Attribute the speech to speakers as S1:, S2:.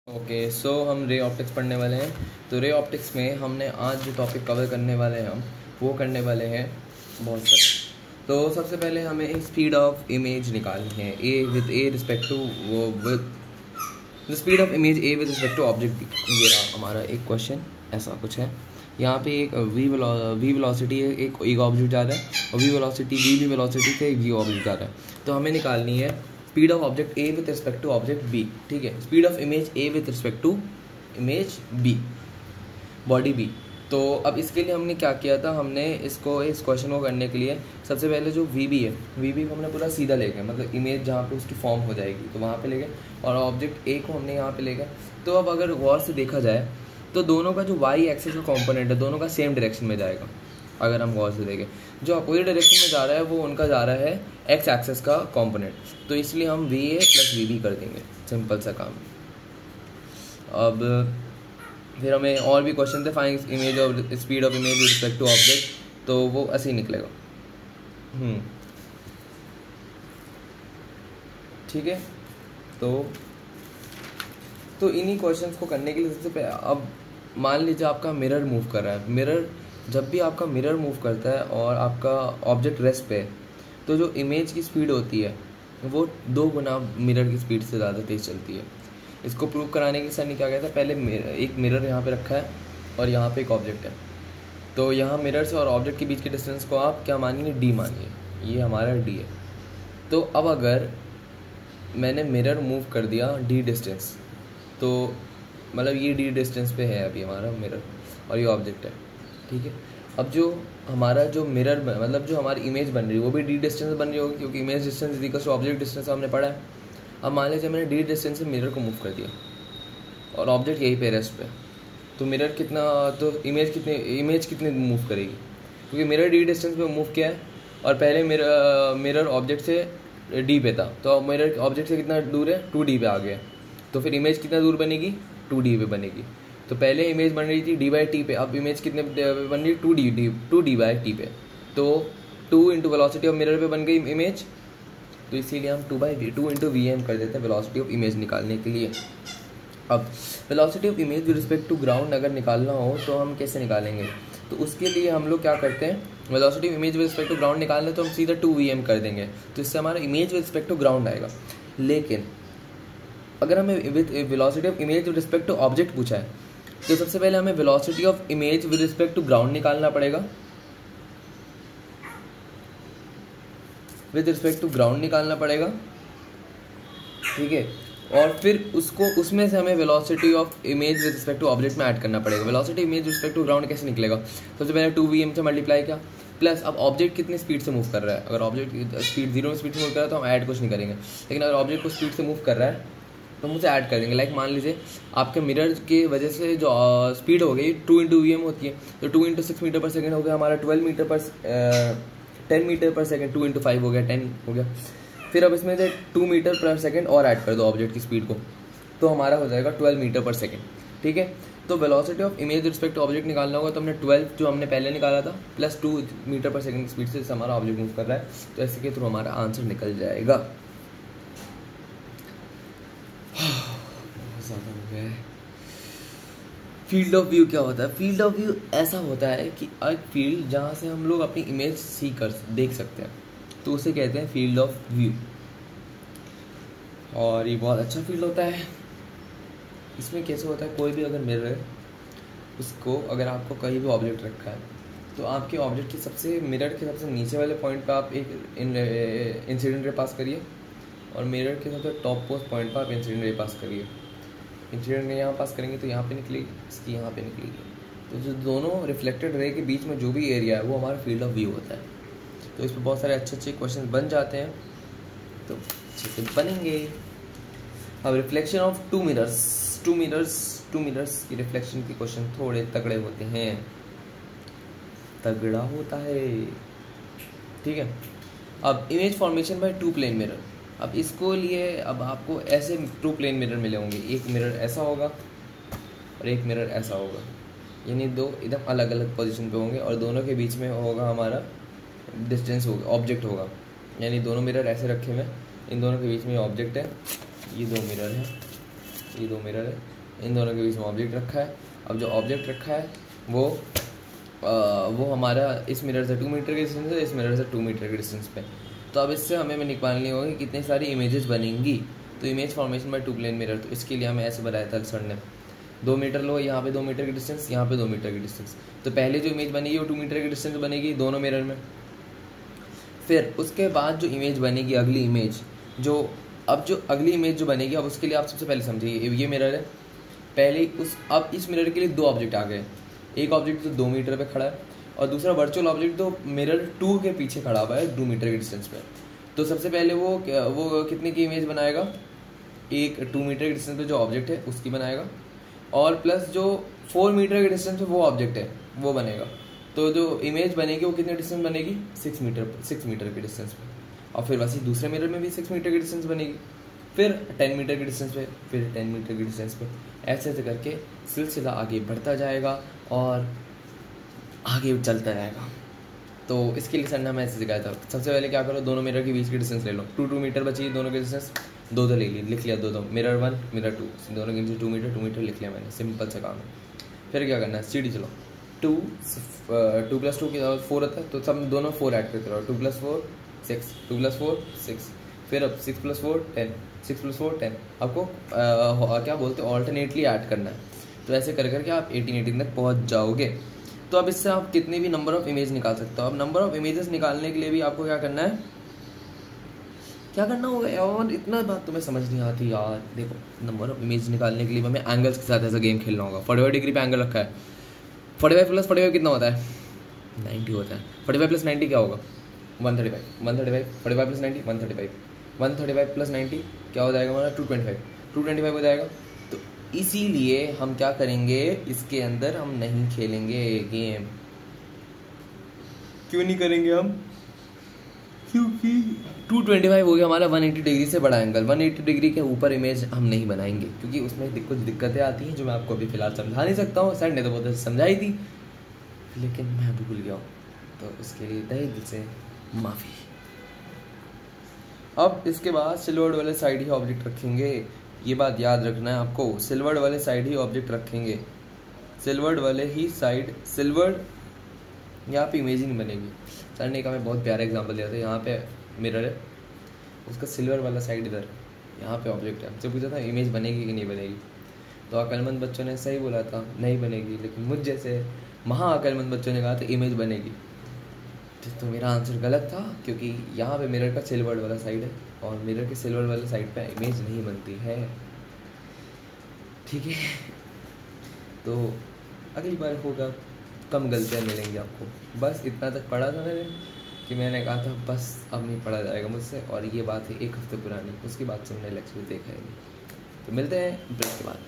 S1: Okay so हम ray optics पढ़ने वाले हैं। तो रे ऑप्टिक्स में हमने आज जो टॉपिक कवर करने वाले हैं हम वो करने वाले हैं बहुत सारे। तो सबसे पहले हमें स्पीड ऑफ इमेज निकालनी है uh with a respect to वो with the speed of image uh with respect to object. ये रहा हमारा एक क्वेश्चन, ऐसा कुछ है। यहाँ पे एक वी वेलोसिटी है, एक ऑब्जेक्ट जा रहा है, और वी वेलोसिटी से एक वी ऑब्जेक्ट जा रहा है। तो हमें निकालनी है speed of object A with respect to object B. ठीक है, speed of image A with respect to image B, body B. तो अब इसके लिए हमने क्या किया था, हमने इस क्वेश्चन को करने के लिए सबसे पहले जो वी बी है, वी बी को हमने पूरा सीधा ले गए, मतलब इमेज जहाँ पे उसकी फॉर्म हो जाएगी तो वहाँ पे ले गए, और ऑब्जेक्ट ए को हमने यहाँ पे ले गए। तो अब अगर गौर से देखा जाए तो दोनों का जो वाई एक्सिस का कॉम्पोनेंट है दोनों का सेम डायरेक्शन में जाएगा। अगर हम गौर से देखें जो अपोजिट डायरेक्शन में जा रहा है वो उनका जा रहा है एक्स एक्सिस का कंपोनेंट, तो इसलिए हम V A plus V B कर देंगे। सिंपल सा काम। अब फिर हमें और भी क्वेश्चन थे, find image of speed of image with respect to object, तो वो ऐसे ही निकलेगा। ठीक है, तो इन्हीं क्वेश्चंस को करने के लिए सबसे पहले अब मान लीजिए आपका मिरर मूव कर रहा है। मिरर जब भी आपका मिरर मूव करता है और आपका ऑब्जेक्ट रेस्ट पे है तो जो इमेज की स्पीड होती है वो 2 गुना मिरर की स्पीड से ज़्यादा तेज़ चलती है। इसको प्रूव कराने के लिए सर ने क्या किया था, पहले एक मिरर यहाँ पे रखा है और यहाँ पे एक ऑब्जेक्ट है। तो यहाँ मिरर से और ऑब्जेक्ट के बीच के डिस्टेंस को आप क्या मानिए, डी मानिए। ये हमारा डी है। तो अब अगर मैंने मिरर मूव कर दिया डी डिस्टेंस, तो मतलब ये डी डिस्टेंस पे है अभी हमारा मिरर और ये ऑब्जेक्ट है। ठीक है, अब जो हमारा जो मिरर मतलब जो हमारी इमेज बन रही है वो भी डी डिस्टेंस बन रही होगी, क्योंकि image distance is equal to object distance हमने पढ़ा है। अब मान लीजिए मैंने डी डिस्टेंस से मिरर को मूव कर दिया और ऑब्जेक्ट यहीं पे रेस्ट पे, तो मिरर कितना, तो इमेज कितने मूव करेगी, क्योंकि मिरर डी डिस्टेंस पे मूव किया है और पहले मिरर ऑब्जेक्ट से डी पे था, तो मिरर ऑब्जेक्ट से कितना दूर है, 2D पे आ गया। तो फिर इमेज कितना दूर बनेगी, 2D पे बनेगी। तो पहले इमेज बन रही थी d/t पे, अब इमेज कितने बन रही है, 2D/t पे। तो 2 इंटू वेलोसिटी ऑफ मिरर पे बन गई इमेज, तो इसीलिए हम 2 इंटू वी कर देते हैं वेलोसिटी ऑफ इमेज निकालने के लिए। अब velocity of image with respect to ground अगर निकालना हो तो हम कैसे निकालेंगे, तो उसके लिए हम लोग क्या करते हैं, velocity of image with respect to ground निकालना तो हम सीधा 2 कर देंगे, तो इससे हमारा image with respect to ground आएगा। लेकिन अगर हमें with velocity of image with respect to object पूछा है तो सबसे पहले हमें velocity of image with respect to ground निकालना पड़ेगा, विद रिस्पेक्ट टू ग्राउंड निकालना पड़ेगा। ठीक है, और फिर उसमें से हमें velocity of image with respect to object में ऐड करना पड़ेगा। Velocity image with respect to ground कैसे निकलेगा, सबसे पहले 2 से मल्टीप्लाई किया, प्लस अब ऑब्जेक्ट कितनी स्पीड से मूव कर रहा है। अगर ऑब्जेक्ट स्पीड 0 स्पीड से मूव कर रहा है तो हम ऐड कुछ नहीं करेंगे, लेकिन अगर ऑब्जेक्ट को स्पीड से मूव कर रहा है तो हम उसे ऐड कर देंगे। लाइक मान लीजिए आपके मिरर की वजह से जो स्पीड हो गई 2 इंटू वी होती है, तो 2 इंटू 6 मीटर पर सेकेंड हो गया हमारा 10 मीटर पर सेकेंड, 2 इंटू 5 हो गया 10 हो गया। फिर अब इसमें से 2 मीटर पर सेकेंड और ऐड कर दो ऑब्जेक्ट की स्पीड को, तो हमारा हो जाएगा 12 मीटर पर सेकेंड। ठीक है, तो velocity of image respect to object निकालना होगा तो हमने 12 जो हमने पहले निकाला था प्लस 2 मीटर पर सेकेंड की स्पीड से हमारा ऑब्जेक्ट मूव कर रहा है, तो ऐसे के थ्रू हमारा आंसर निकल जाएगा। ज़्यादा हो गया है। फील्ड ऑफ व्यू क्या होता है, फील्ड ऑफ व्यू ऐसा होता है कि एक फील्ड जहाँ से हम लोग अपनी इमेज सी कर देख सकते हैं, तो उसे कहते हैं फील्ड ऑफ व्यू, और ये बहुत अच्छा फील्ड होता है। इसमें कैसे होता है, कोई भी अगर मिरर है उसको अगर आपको कहीं भी ऑब्जेक्ट रखा है तो आपके ऑब्जेक्ट के सबसे मिरर के सबसे नीचे वाले पॉइंट पर आप एक इंसिडेंट रे पास करिए, और मिरर के सबसे टॉप मोस्ट पॉइंट पर आप इंसिडेंट रे पास करिए। इंसिडेंट रे यहाँ पास करेंगे तो यहाँ पे निकलेगी, इसकी यहाँ पे निकलेगी, तो जो दोनों रिफ्लेक्टेड रे के बीच में जो भी एरिया है वो हमारा फील्ड ऑफ व्यू होता है। तो इस पर बहुत सारे अच्छे क्वेश्चन बन जाते हैं, तो अच्छे से बनेंगे। अब रिफ्लेक्शन ऑफ 2 मिरर्स की रिफ्लेक्शन के क्वेश्चन थोड़े तगड़े होते हैं, तगड़ा होता है। ठीक है, अब image formation by 2 plane mirror. अब इसको लिए अब आपको ऐसे 2 प्लेन मिरर मिले होंगे, एक मिरर ऐसा होगा और एक मिरर ऐसा होगा, यानी 2 एकदम अलग अलग पोजीशन पे होंगे, और दोनों के बीच में होगा हमारा डिस्टेंस होगा, ऑब्जेक्ट होगा। यानी दोनों मिरर ऐसे रखे हुए, इन दोनों के बीच में ऑब्जेक्ट है, ये 2 मिरर है, ये 2 मिरर है, इन दोनों के बीच में ऑब्जेक्ट रखा है। अब जो ऑब्जेक्ट रखा है वो हमारा इस मिरर से 2 मीटर के डिस्टेंस है, इस मिरर से 2 मीटर के डिस्टेंस पे। तो अब इससे हमें निकालनी होगी कितनी सारी इमेजेस बनेंगी। तो image formation by 2 plane mirror, तो इसके लिए हमें ऐसे बनाया था सर ने, 2 मीटर लो, यहाँ पे 2 मीटर की डिस्टेंस, यहाँ पे 2 मीटर की डिस्टेंस। तो पहले जो इमेज बनेगी वो 2 मीटर की डिस्टेंस बनेगी दोनों मिरर में। फिर उसके बाद जो इमेज बनेगी, अगली इमेज जो अगली इमेज जो बनेगी, अब उसके लिए आप सबसे पहले समझिए, ये मिरर है पहले अब इस मिरर के लिए 2 ऑब्जेक्ट आ गए। एक ऑब्जेक्ट तो 2 मीटर पे खड़ा है और दूसरा वर्चुअल ऑब्जेक्ट तो मिरर 2 के पीछे खड़ा हुआ है 2 मीटर के डिस्टेंस पे। तो सबसे पहले वो कितने की इमेज बनाएगा, एक 2 मीटर के डिस्टेंस पे जो ऑब्जेक्ट है उसकी बनाएगा, और प्लस जो 4 मीटर के डिस्टेंस पे वो ऑब्जेक्ट है वो बनेगा। तो जो इमेज बनेगी वो कितने डिस्टेंस बनेगी, 6 मीटर के डिस्टेंस पे। और फिर वैसे दूसरे मिरर में भी 6 मीटर की डिस्टेंस बनेगी, फिर 10 मीटर की डिस्टेंस पे, फिर 10 मीटर की डिस्टेंस पे। ऐसे ऐसे करके सिलसिला आगे बढ़ता जाएगा और आगे चलता जाएगा। तो इसके लिए सर ने हमें ऐसे सिखाया था, सबसे पहले क्या करो, दोनों मिरर के बीच की डिस्टेंस ले लो, 2 मीटर बची दोनों की डिस्टेंस, 2 ले ली, लिख लिया 2 मिरर 1 मिरर 2, दोनों के बीच 2 मीटर लिख लिया मैंने, सिंपल सा काम है। फिर क्या करना है, सीढ़ी चलो, 2 + 2 के 4 होता है, तो सब दोनों 4 ऐड करते रहो, 2 + 4 6, 2 + 4 6, फिर अब 6 + 4 10, 6 + 4 10, आपको क्या बोलते हैं, ऑल्टरनेटली ऐड करना है। तो ऐसे कर करके आप 18 तक पहुंच जाओगे। तो अब इससे आप कितने भी नंबर ऑफ इमेज निकाल सकते हो। अब नंबर ऑफ इमेजेस निकालने के लिए भी आपको क्या करना होगा, और इतना बात तुम्हें समझ नहीं आती यार। देखो, नंबर ऑफ इमेज निकालने के लिए हमें एंगल्स के साथ ऐसा गेम खेलना होगा। 45 डिग्री पे एंगल रखा है, 45 + 45 कितना होता है, 90 होता है। 45 + 90 क्या होगा, 135, 45 + 90 135, 135 + 90 क्या हो जाएगा हमारा, 225 हो जाएगा। तो इसीलिए हम क्या करेंगे, इसके अंदर हम नहीं खेलेंगे गेम। क्यों नहीं करेंगे हम, क्योंकि 225 हो गया हमारा 180 डिग्री से बड़ा एंगल, 180 डिग्री के ऊपर इमेज हम नहीं बनाएंगे, क्योंकि उसमें कुछ दिक्कतें आती हैं जो मैं आपको अभी फिलहाल समझा नहीं सकता हूँ। सर ने तो बहुत समझाई थी, लेकिन मैं भी भूल गया हूँ, तो उसके लिए तहे दिल से माफ़ी। अब इसके बाद सिल्वर्ड वाले साइड ही ऑब्जेक्ट रखेंगे, ये बात याद रखना है आपको, सिल्वर्ड वाले साइड ही ऑब्जेक्ट रखेंगे, सिल्वर्ड वाले ही साइड, सिल्वर्ड यहाँ पे इमेज ही नहीं बनेगी। सर ने एक हमें बहुत प्यारा एग्जांपल दिया था, यहाँ पे मिरर है, उसका सिल्वर वाला साइड इधर, यहाँ पे ऑब्जेक्ट है। हमसे पूछा था इमेज बनेगी कि नहीं बनेगी, तो अक्लमंद बच्चों ने सही बोला था, नहीं बनेगी। लेकिन मुझ जैसे महाअक्लमंद बच्चों ने कहा था इमेज बनेगी। तो मेरा आंसर गलत था, क्योंकि यहाँ पे मिरर का सिल्वर वाला साइड है और मिरर के सिल्वर वाले साइड पे इमेज नहीं बनती है। ठीक है, तो अगली बार होगा, कम गलतियाँ मिलेंगी आपको। बस इतना तक पढ़ा था मैंने कि मैंने कहा था बस अब नहीं पढ़ा जाएगा मुझसे, और ये बात है 1 हफ्ते पुरानी, उसके बाद से मैंने लेक्चर देखा है नहीं। तो मिलते हैं ब्रेक के बाद।